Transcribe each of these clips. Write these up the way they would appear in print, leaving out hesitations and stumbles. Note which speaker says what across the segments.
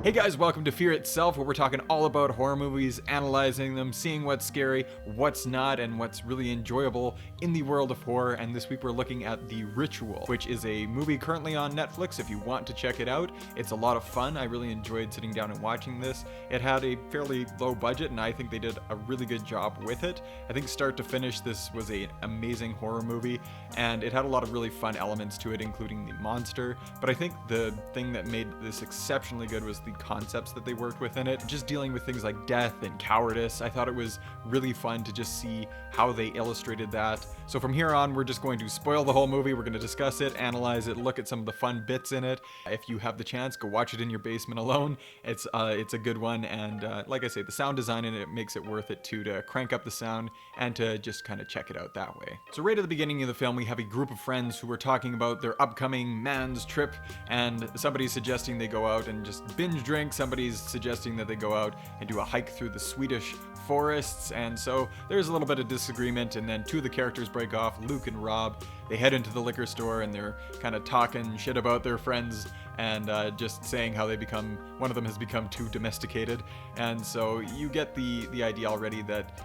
Speaker 1: Hey guys, welcome to Fear Itself, where we're talking all about horror movies, analyzing them, seeing what's scary, what's not, and what's really enjoyable in the world of horror. And this week we're looking at The Ritual, which is a movie currently on Netflix if you want to check it out. It's a lot of fun. I really enjoyed sitting down and watching this. It had a fairly low budget, and I think they did a really good job with it. I think start to finish, this was an amazing horror movie, and it had a lot of really fun elements to it, including the monster. But I think the thing that made this exceptionally good was the concepts that they worked with in it, just dealing with things like death and cowardice. I thought it was really fun to just see how they illustrated that. So from here on, we're just going to spoil the whole movie. We're going to discuss it, analyze it, look at some of the fun bits in it. If you have the chance, go watch it in your basement alone. It's a good one, and like I say, the sound design in it makes it worth it too, to crank up the sound and to just kind of check it out that way. So right at the beginning of the film, we have a group of friends who are talking about their upcoming man's trip, and somebody's suggesting they go out and just binge drink. Somebody's suggesting that they go out and do a hike through the Swedish forests, and so there's a little bit of disagreement, and then two of the characters break off, Luke and Rob. They head into the liquor store and they're kind of talking shit about their friends and just saying how one of them has become too domesticated. And so you get the idea already that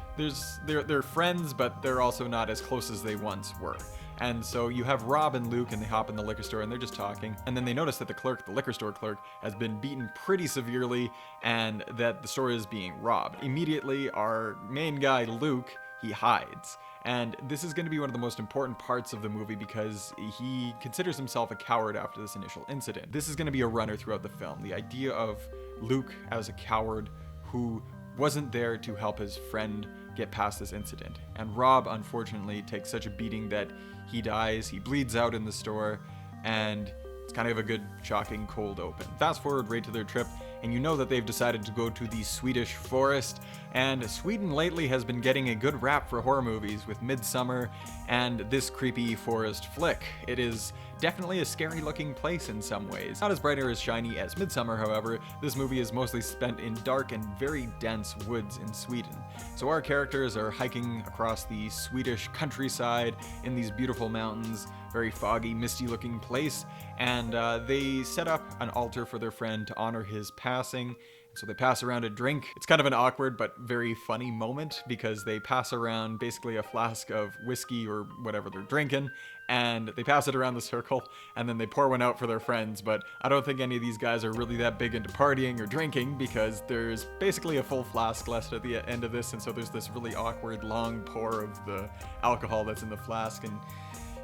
Speaker 1: they're friends, but they're also not as close as they once were. And so you have Rob and Luke, and they hop in the liquor store and they're just talking. And then they notice that the liquor store clerk, has been beaten pretty severely and that the store is being robbed. Immediately, our main guy, Luke, he hides. And this is going to be one of the most important parts of the movie because he considers himself a coward after this initial incident. This is going to be a runner throughout the film. The idea of Luke as a coward who wasn't there to help his friend get past this incident. And Rob, unfortunately, takes such a beating that he dies, he bleeds out in the store, and it's kind of a good, shocking, cold open. Fast forward right to their trip, and you know that they've decided to go to the Swedish forest. And Sweden lately has been getting a good rap for horror movies with Midsummer and this creepy forest flick. It is definitely a scary looking place in some ways. Not as bright or as shiny as Midsummer, however. This movie is mostly spent in dark and very dense woods in Sweden. So our characters are hiking across the Swedish countryside in these beautiful mountains, very foggy, misty looking place, and they set up an altar for their friend to honor his passing. So they pass around a drink. It's kind of an awkward but very funny moment because they pass around basically a flask of whiskey or whatever they're drinking, and they pass it around the circle, and then they pour one out for their friends. But I don't think any of these guys are really that big into partying or drinking because there's basically a full flask left at the end of this, and so there's this really awkward long pour of the alcohol that's in the flask, and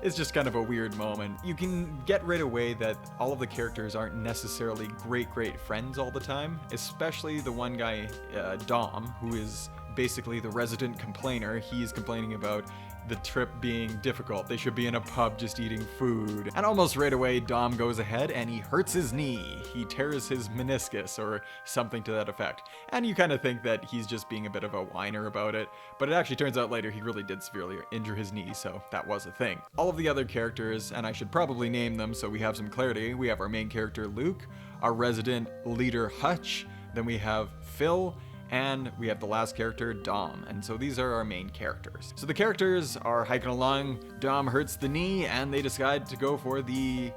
Speaker 1: it's just kind of a weird moment. You can get right away that all of the characters aren't necessarily great friends all the time, especially the one guy, Dom, who is basically the resident complainer. He's complaining about the trip being difficult. They should be in a pub just eating food. And almost right away, Dom goes ahead and he hurts his knee. He tears his meniscus or something to that effect. And you kind of think that he's just being a bit of a whiner about it, but it actually turns out later he really did severely injure his knee, so that was a thing. All of the other characters, and I should probably name them so we have some clarity. We have our main character, Luke, our resident leader, Hutch, then we have Phil, and we have the last character, Dom. And so these are our main characters. So the characters are hiking along, Dom hurts the knee, and they decide to go for the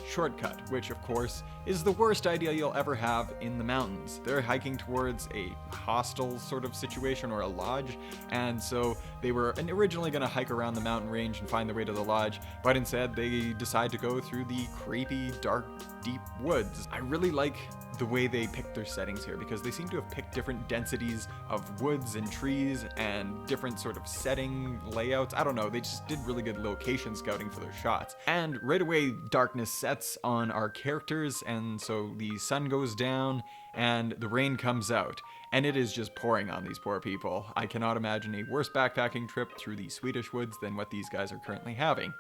Speaker 1: shortcut, which of course is the worst idea you'll ever have in the mountains. They're hiking towards a hostel sort of situation or a lodge, and so they were originally going to hike around the mountain range and find their way to the lodge, but instead they decide to go through the creepy, dark, deep woods. I really like the way they picked their settings here because they seem to have picked different densities of woods and trees and different sort of setting layouts. I don't know, they just did really good location scouting for their shots. And right away, darkness sets on our characters, and so the sun goes down and the rain comes out, and it is just pouring on these poor people. I cannot imagine a worse backpacking trip through the Swedish woods than what these guys are currently having.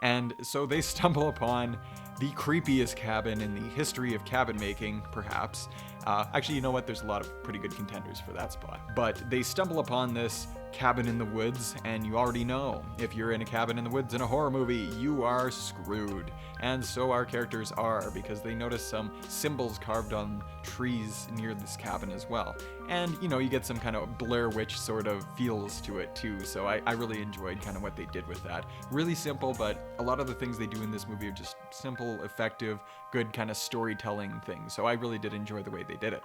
Speaker 1: And so they stumble upon the creepiest cabin in the history of cabin making, perhaps. Actually, you know what? There's a lot of pretty good contenders for that spot. But they stumble upon this cabin in the woods, and you already know, if you're in a cabin in the woods in a horror movie, you are screwed. And so our characters are, because they notice some symbols carved on trees near this cabin as well. And, you know, you get some kind of Blair Witch sort of feels to it too, so I really enjoyed kind of what they did with that. Really simple, but a lot of the things they do in this movie are just simple simple, effective, good kind of storytelling thing. So I really did enjoy the way they did it.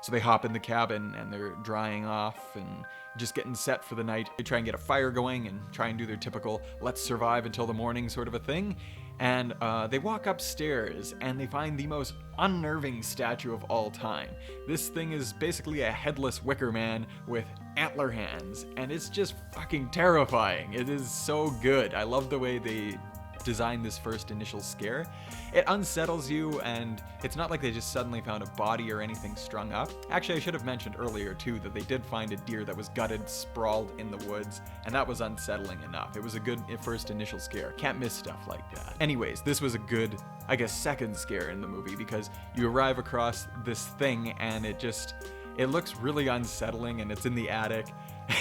Speaker 1: So they hop in the cabin and they're drying off and just getting set for the night. They try and get a fire going and try and do their typical let's survive until the morning sort of a thing. And they walk upstairs and they find the most unnerving statue of all time. This thing is basically a headless wicker man with antler hands, and it's just fucking terrifying. It is so good. I love the way they designed this first initial scare. It unsettles you, and it's not like they just suddenly found a body or anything strung up. Actually, I should have mentioned earlier too that they did find a deer that was gutted, sprawled in the woods, and that was unsettling enough. It was a good first initial scare. Can't miss stuff like that. Anyways, this was a good, I guess, second scare in the movie, because you arrive across this thing and it looks really unsettling, and it's in the attic,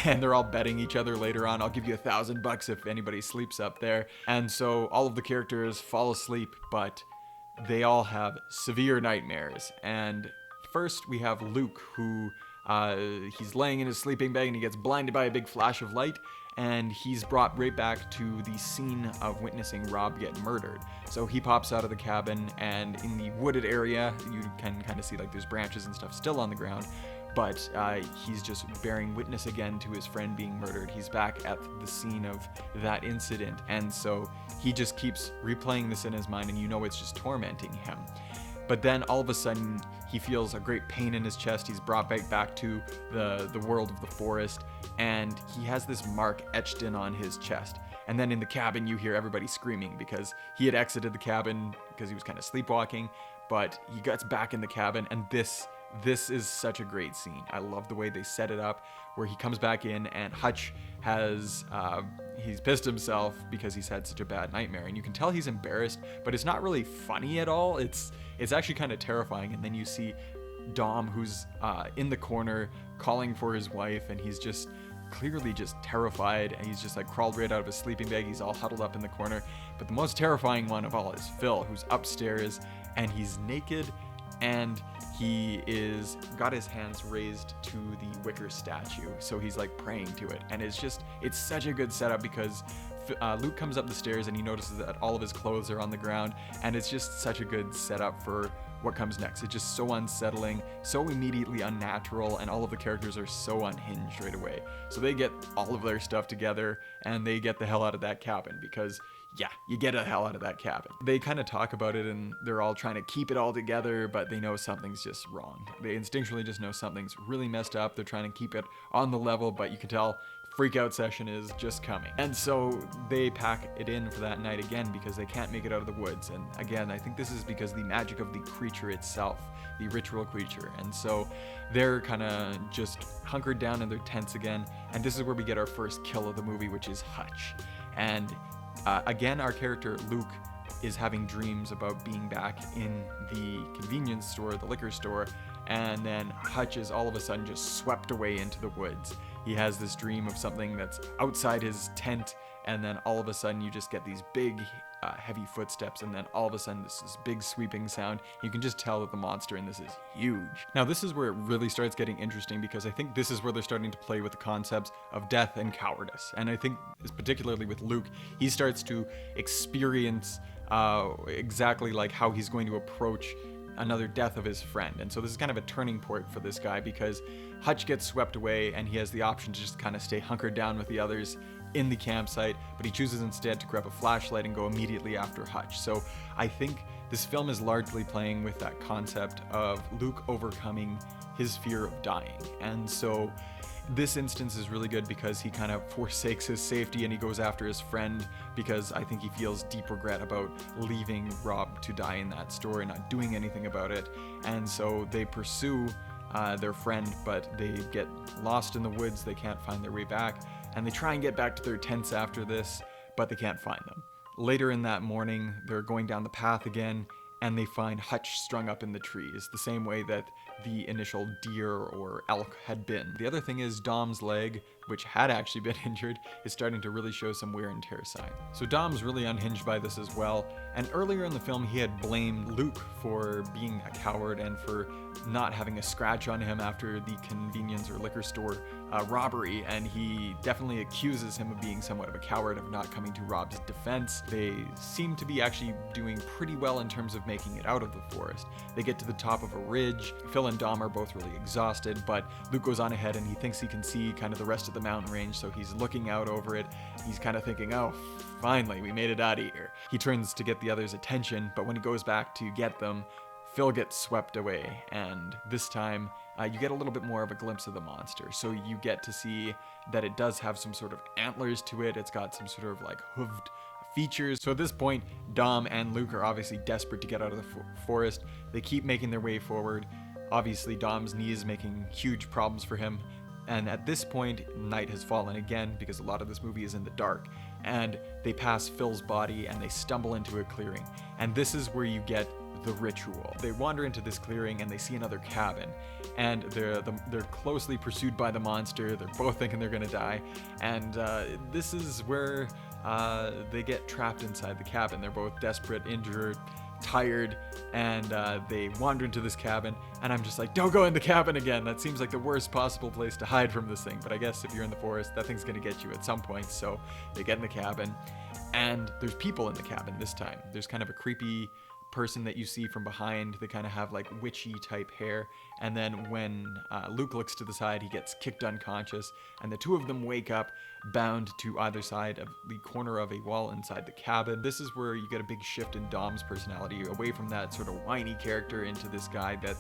Speaker 1: and they're all betting each other later on, I'll give you $1,000 if anybody sleeps up there. And so all of the characters fall asleep, but they all have severe nightmares. And first we have Luke, who he's laying in his sleeping bag and he gets blinded by a big flash of light, and he's brought right back to the scene of witnessing Rob get murdered. So he pops out of the cabin, and in the wooded area, you can kind of see like there's branches and stuff still on the ground, but he's just bearing witness again to his friend being murdered. He's back at the scene of that incident, and so he just keeps replaying this in his mind, and you know it's just tormenting him. But then all of a sudden, he feels a great pain in his chest. He's brought back to the world of the forest, and he has this mark etched in on his chest. And then in the cabin, you hear everybody screaming because he had exited the cabin because he was kind of sleepwalking, but he gets back in the cabin, and this is such a great scene. I love the way they set it up, where he comes back in and Hutch has, he's pissed himself because he's had such a bad nightmare, and you can tell he's embarrassed, but it's not really funny at all. It's actually kind of terrifying. And then you see Dom, who's in the corner calling for his wife, and he's just clearly just terrified, and he's just like crawled right out of his sleeping bag. He's all huddled up in the corner. But the most terrifying one of all is Phil, who's upstairs, and he's naked, and he got his hands raised to the wicker statue, so he's like praying to it. And it's such a good setup, because Luke comes up the stairs and he notices that all of his clothes are on the ground, and it's just such a good setup for what comes next. It's just so unsettling, so immediately unnatural, and all of the characters are so unhinged right away. So they get all of their stuff together and they get the hell out of that cabin, because yeah, you get the hell out of that cabin. They kind of talk about it, and they're all trying to keep it all together, but they know something's just wrong. They instinctually just know something's really messed up. They're trying to keep it on the level, but you can tell freak out session is just coming. And so they pack it in for that night again, because they can't make it out of the woods. And again, I think this is because the magic of the creature itself, the ritual creature. And so they're kind of just hunkered down in their tents again. And this is where we get our first kill of the movie, which is Hutch. And again, our character Luke is having dreams about being back in the convenience store, the liquor store, and then Hutch is all of a sudden just swept away into the woods. He has this dream of something that's outside his tent, and then all of a sudden you just get these big heavy footsteps, and then all of a sudden this big sweeping sound. You can just tell that the monster in this is huge. Now this is where it really starts getting interesting, because I think this is where they're starting to play with the concepts of death and cowardice. And I think particularly with Luke, he starts to experience exactly like how he's going to approach another death of his friend. And so this is kind of a turning point for this guy, because Hutch gets swept away and he has the option to just kind of stay hunkered down with the others in the campsite, but he chooses instead to grab a flashlight and go immediately after Hutch. So I think this film is largely playing with that concept of Luke overcoming his fear of dying. And so this instance is really good because he kind of forsakes his safety and he goes after his friend, because I think he feels deep regret about leaving Rob to die in that store and not doing anything about it. And so they pursue their friend, but they get lost in the woods. They can't find their way back, and they try and get back to their tents after this, but they can't find them. Later in that morning, they're going down the path again, and they find Hutch strung up in the trees, the same way that the initial deer or elk had been. The other thing is Dom's leg which had actually been injured, is starting to really show some wear and tear signs. So Dom's really unhinged by this as well, and earlier in the film he had blamed Luke for being a coward and for not having a scratch on him after the convenience or liquor store robbery, and he definitely accuses him of being somewhat of a coward, of not coming to Rob's defense. They seem to be actually doing pretty well in terms of making it out of the forest. They get to the top of a ridge. Phil and Dom are both really exhausted, but Luke goes on ahead and he thinks he can see kind of the rest of the mountain range, so he's looking out over it. He's kind of thinking, oh, finally, we made it out of here. He turns to get the others' attention, but when he goes back to get them, Phil gets swept away, and this time you get a little bit more of a glimpse of the monster. So you get to see that it does have some sort of antlers to it. It's got some sort of like hooved features. So at this point, Dom and Luke are obviously desperate to get out of the forest. They keep making their way forward. Obviously, Dom's knee is making huge problems for him. And at this point, night has fallen again because a lot of this movie is in the dark. And they pass Phil's body and they stumble into a clearing. And this is where you get the ritual. They wander into this clearing and they see another cabin, and they're closely pursued by the monster. They're both thinking they're gonna die, and this is where they get trapped inside the cabin. They're both desperate, injured, tired, and they wander into this cabin, and I'm just like, don't go in the cabin again. That seems like the worst possible place to hide from this thing, but I guess if you're in the forest, that thing's gonna get you at some point. So they get in the cabin, and there's people in the cabin this time. There's kind of a creepy person that you see from behind. They kind of have like witchy type hair, and then when Luke looks to the side, he gets kicked unconscious, and the two of them wake up bound to either side of the corner of a wall inside the cabin. This is where you get a big shift in Dom's personality, away from that sort of whiny character into this guy that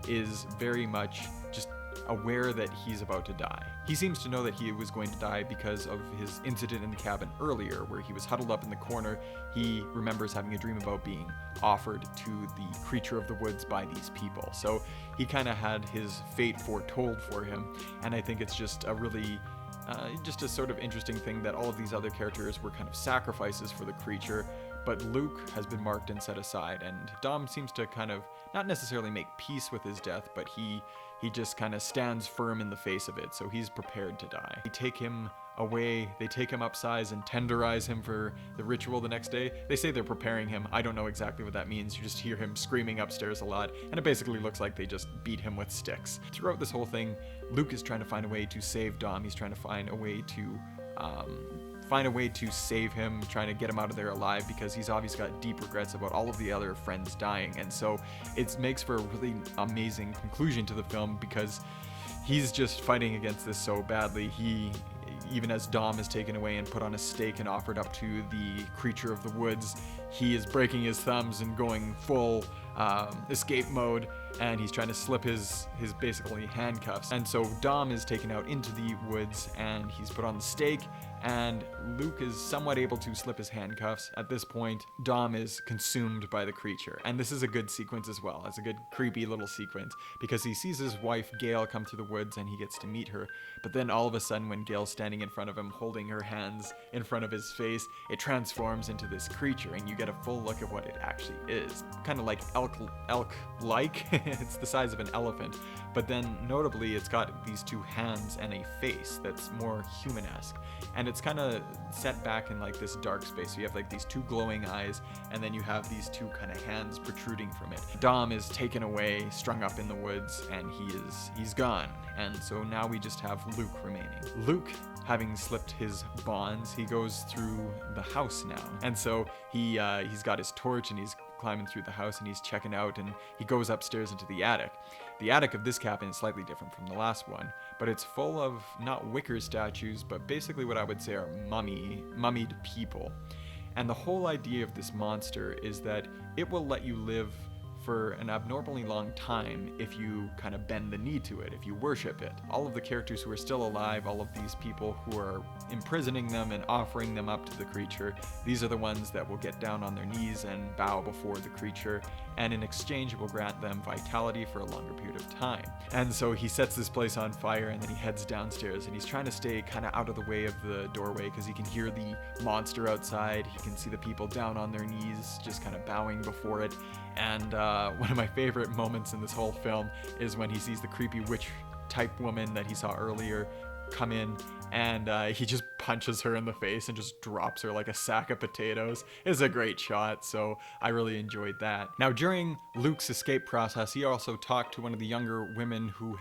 Speaker 1: is very much just aware that he's about to die. He seems to know that he was going to die because of his incident in the cabin earlier, where he was huddled up in the corner. He remembers having a dream about being offered to the creature of the woods by these people. So he kind of had his fate foretold for him, and I think it's just a really just a sort of interesting thing that all of these other characters were kind of sacrifices for the creature, but Luke has been marked and set aside, and Dom seems to kind of not necessarily make peace with his death, but he just kind of stands firm in the face of it, so he's prepared to die. They take him away, they take him upsize and tenderize him for the ritual the next day. They say they're preparing him. I don't know exactly what that means. You just hear him screaming upstairs a lot, and it basically looks like they just beat him with sticks. Throughout this whole thing, Luke is trying to find a way to save Dom. He's trying to find a way to save him, trying to get him out of there alive, because he's obviously got deep regrets about all of the other friends dying. And so it makes for a really amazing conclusion to the film, because he's just fighting against this so badly. Even as Dom is taken away and put on a stake and offered up to the creature of the woods, he is breaking his thumbs and going full escape mode, and he's trying to slip his basically handcuffs. And so Dom is taken out into the woods and he's put on the stake, and Luke is somewhat able to slip his handcuffs. At this point, Dom is consumed by the creature, and this is a good sequence as well. It's a good creepy little sequence, because he sees his wife Gail come through the woods and he gets to meet her, but then all of a sudden, when Gail's standing in front of him holding her hands in front of his face, it transforms into this creature, and you get a full look at what it actually is. Kind of like elk-like. It's the size of an elephant, but then notably it's got these two hands and a face that's more human-esque, and it's kind of set back in like this dark space. So you have like these two glowing eyes, and then you have these two kind of hands protruding from it. Dom is taken away, strung up in the woods, and he's gone. And so now we just have Luke remaining. Luke, having slipped his bonds, he goes through the house now, and so he's got his torch and he's climbing through the house and he's checking out, and he goes upstairs into the attic. The attic of this cabin is slightly different from the last one, but it's full of not wicker statues, but basically what I would say are mummied people. And the whole idea of this monster is that it will let you live for an abnormally long time if you kind of bend the knee to it, if you worship it. All of the characters who are still alive, all of these people who are imprisoning them and offering them up to the creature, these are the ones that will get down on their knees and bow before the creature, and in exchange it will grant them vitality for a longer period of time. And so he sets this place on fire, and then he heads downstairs, and he's trying to stay kind of out of the way of the doorway because he can hear the monster outside. He can see the people down on their knees just kind of bowing before it. And one of my favorite moments in this whole film is when he sees the creepy witch type woman that he saw earlier come in, and he just punches her in the face and just drops her like a sack of potatoes. It's a great shot, so I really enjoyed that. Now, during Luke's escape process, he also talked to one of the younger women who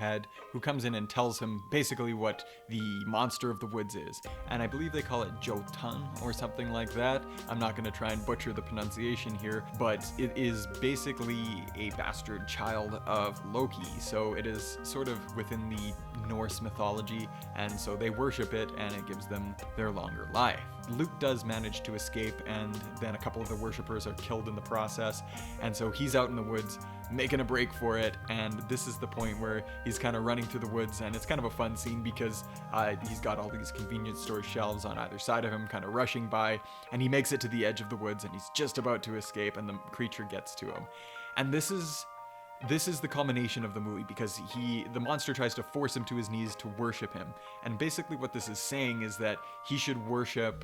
Speaker 1: comes in and tells him basically what the monster of the woods is. And I believe they call it Jötunn or something like that. I'm not going to try and butcher the pronunciation here, but it is basically a bastard child of Loki. So it is sort of within the Norse mythology, and so they worship it, and it gives them their longer life. Luke does manage to escape, and then a couple of the worshippers are killed in the process, and so he's out in the woods making a break for it. And this is the point where he's kind of running through the woods, and it's kind of a fun scene because he's got all these convenience store shelves on either side of him kind of rushing by, and he makes it to the edge of the woods, and he's just about to escape, and the creature gets to him. And this is the culmination of the movie, because the monster tries to force him to his knees to worship him. And basically what this is saying is that he should worship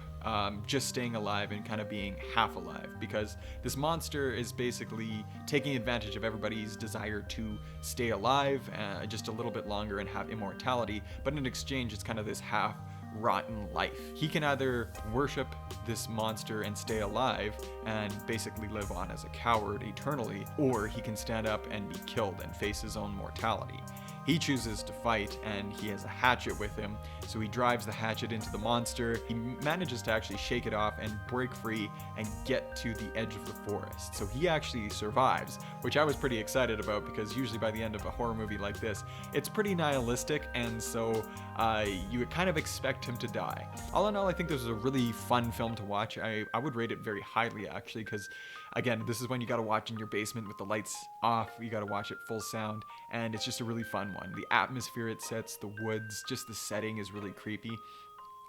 Speaker 1: just staying alive and kind of being half alive, because this monster is basically taking advantage of everybody's desire to stay alive just a little bit longer and have immortality, but in exchange it's kind of this half rotten life. He can either worship this monster and stay alive and basically live on as a coward eternally, or he can stand up and be killed and face his own mortality. He chooses to fight, and he has a hatchet with him, so he drives the hatchet into the monster. He manages to actually shake it off and break free and get to the edge of the forest. So he actually survives, which I was pretty excited about, because usually by the end of a horror movie like this, it's pretty nihilistic, and so you would kind of expect him to die. All in all, I think this is a really fun film to watch. I would rate it very highly, actually, because again, this is when you gotta watch in your basement with the lights off. You gotta watch it full sound, and it's just a really fun one. The atmosphere it sets, the woods, just the setting is really creepy.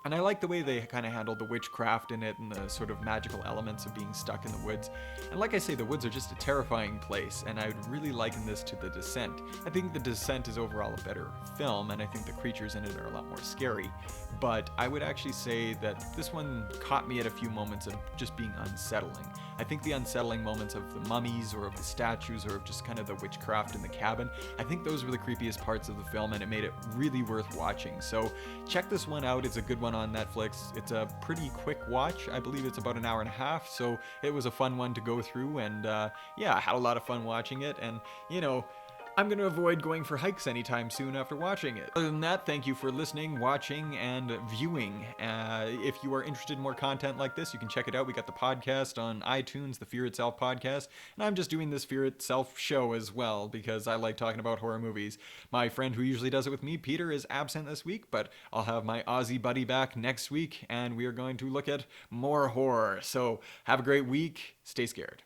Speaker 1: And I like the way they kind of handled the witchcraft in it and the sort of magical elements of being stuck in the woods. And like I say, the woods are just a terrifying place, and I would really liken this to The Descent. I think The Descent is overall a better film, and I think the creatures in it are a lot more scary. But I would actually say that this one caught me at a few moments of just being unsettling. I think the unsettling moments of the mummies or of the statues or of just kind of the witchcraft in the cabin, I think those were the creepiest parts of the film, and it made it really worth watching. So check this one out. It's a good one on Netflix. It's a pretty quick watch. I believe it's about an hour and a half, so it was a fun one to go through, and yeah, I had a lot of fun watching it. And I'm going to avoid going for hikes anytime soon after watching it. Other than that, thank you for listening, watching, and viewing. If you are interested in more content like this, you can check it out. We got the podcast on iTunes, the Fear Itself podcast, and I'm just doing this Fear Itself show as well because I like talking about horror movies. My friend who usually does it with me, Peter, is absent this week, but I'll have my Aussie buddy back next week, and we are going to look at more horror. So have a great week. Stay scared.